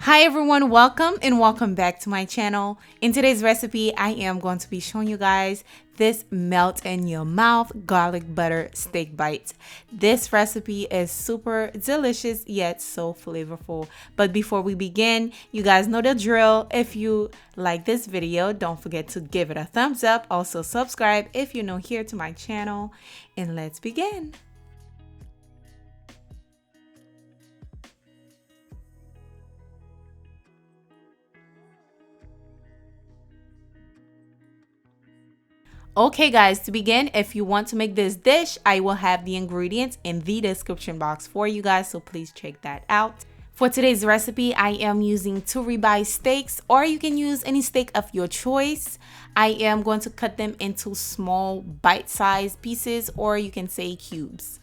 Hi everyone, welcome and welcome back to my channel. In today's recipe, I am going to be showing you guys this melt in your mouth garlic butter steak bites. This recipe is super delicious yet so flavorful. But before we begin, you guys know the drill. If you like this video, don't forget to give it a thumbs up. Also subscribe if you're new here to my channel, and let's begin. Okay guys, to begin, if you want to make this dish, I will have the ingredients in the description box for you guys, so please check that out. For today's recipe, I am using 2 ribeye steaks, or you can use any steak of your choice. I am going to cut them into small bite-sized pieces, or you can say cubes.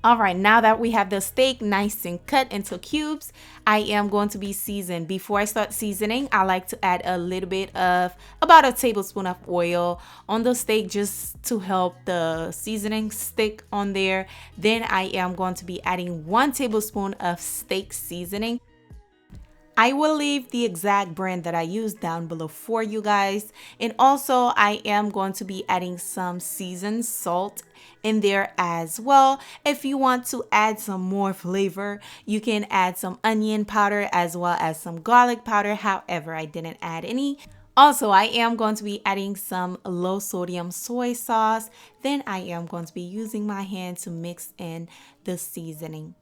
All right, now that we have the steak nice and cut into cubes, I am going to be seasoned. Before I start seasoning, I like to add a little bit of about a tablespoon of oil on the steak just to help the seasoning stick on there. Then I am going to be adding 1 tablespoon of steak seasoning. I will leave the exact brand that I use down below for you guys. And also I am going to be adding some seasoned salt in there as well. If you want to add some more flavor, you can add some onion powder as well as some garlic powder. However, I didn't add any. Also, I am going to be adding some low sodium soy sauce. Then I am going to be using my hand to mix in the seasoning.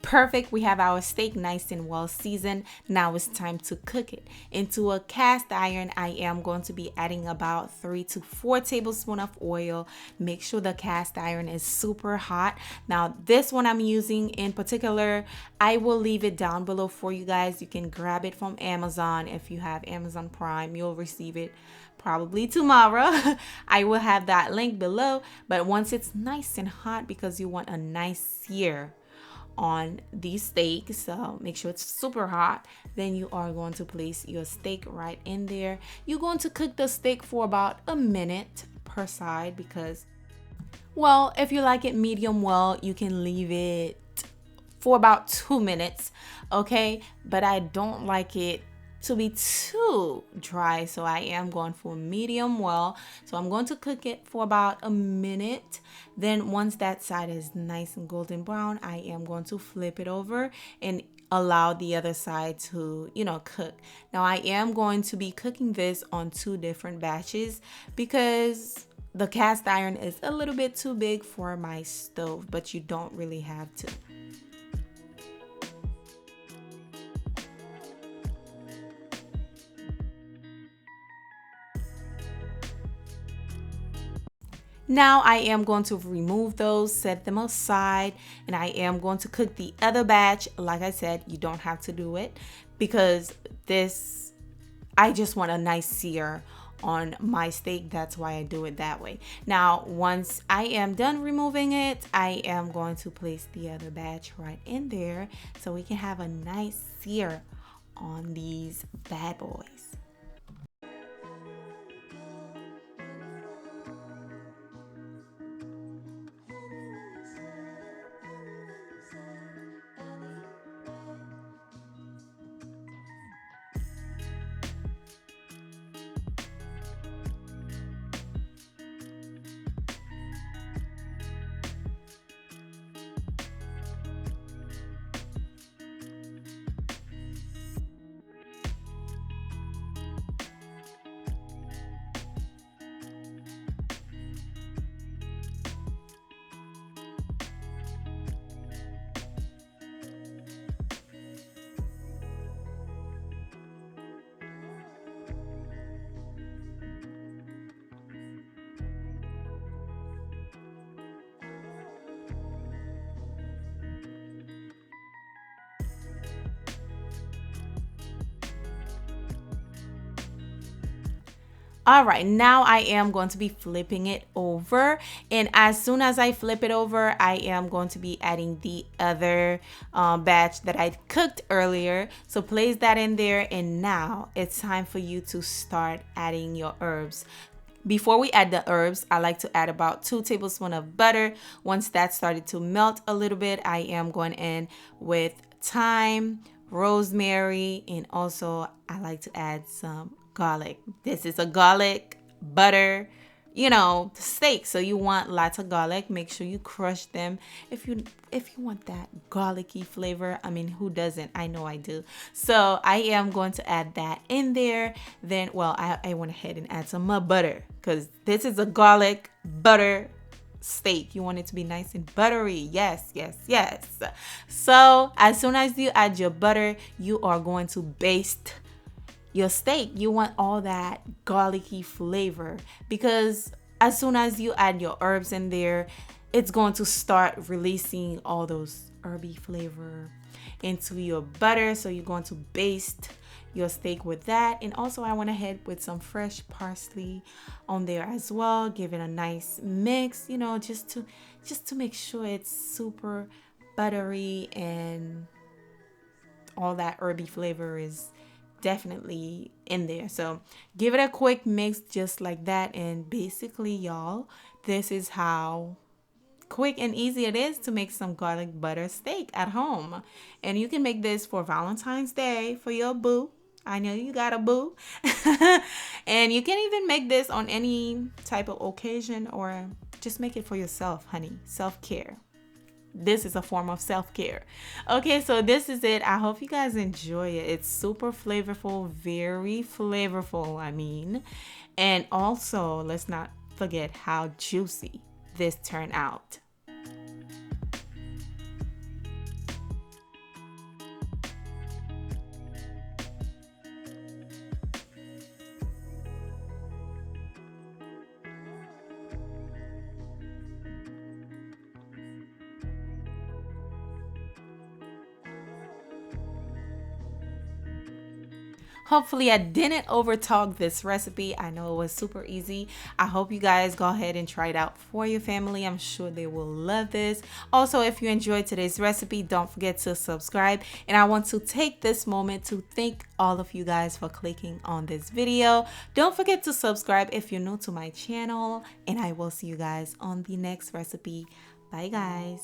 Perfect. We have our steak nice and well seasoned. Now it's time to cook it. Into a cast iron, I am going to be adding about 3 to 4 tablespoons of oil. Make sure the cast iron is super hot. Now this one I'm using in particular, I will leave it down below for you guys. You can grab it from Amazon. If you have Amazon Prime, you'll receive it probably tomorrow. I will have that link below. But once it's nice and hot, because you want a nice sear on the steak, so make sure it's super hot, then you are going to place your steak right in there. You're going to cook the steak for about a minute per side, because, well, if you like it medium well, you can leave it for about 2 minutes, okay? But I don't like it to be too dry, so I am going for medium well. So I'm going to cook it for about a minute. Then once that side is nice and golden brown, I am going to flip it over and allow the other side to, cook. Now I am going to be cooking this on 2 different batches because the cast iron is a little bit too big for my stove, but you don't really have to. Now I am going to remove those, set them aside, and I am going to cook the other batch. Like I said, you don't have to do it because this, I just want a nice sear on my steak. That's why I do it that way. Now, once I am done removing it, I am going to place the other batch right in there so we can have a nice sear on these bad boys. All right, now I am going to be flipping it over. And as soon as I flip it over, I am going to be adding the other batch that I cooked earlier. So place that in there. And now it's time for you to start adding your herbs. Before we add the herbs, I like to add about 2 tablespoons of butter. Once that started to melt a little bit, I am going in with thyme, rosemary, and also I like to add some garlic. This is a garlic butter, steak. So you want lots of garlic. Make sure you crush them if you want that garlicky flavor. I mean, who doesn't? I know I do. So I am going to add that in there. Then, well, I went ahead and add some more butter because this is a garlic butter steak. You want it to be nice and buttery. Yes, yes, yes. So as soon as you add your butter, you are going to baste your steak. You want all that garlicky flavor because as soon as you add your herbs in there, it's going to start releasing all those herby flavor into your butter. So you're going to baste your steak with that. And also I went ahead with some fresh parsley on there as well. Give it a nice mix, just to make sure it's super buttery and all that herby flavor is definitely in there. So give it a quick mix just like that. And basically, y'all, this is how quick and easy it is to make some garlic butter steak at home. And you can make this for Valentine's Day for your boo. I know you got a boo. And you can even make this on any type of occasion or just make it for yourself, honey. Self-care. This is a form of self-care. Okay, so this is it. I hope you guys enjoy it. It's super flavorful, very flavorful, I mean. And also, let's not forget how juicy this turned out. Hopefully I didn't overtalk this recipe. I know it was super easy. I hope you guys go ahead and try it out for your family. I'm sure they will love this. Also, if you enjoyed today's recipe, don't forget to subscribe. And I want to take this moment to thank all of you guys for clicking on this video. Don't forget to subscribe if you're new to my channel. And I will see you guys on the next recipe. Bye guys.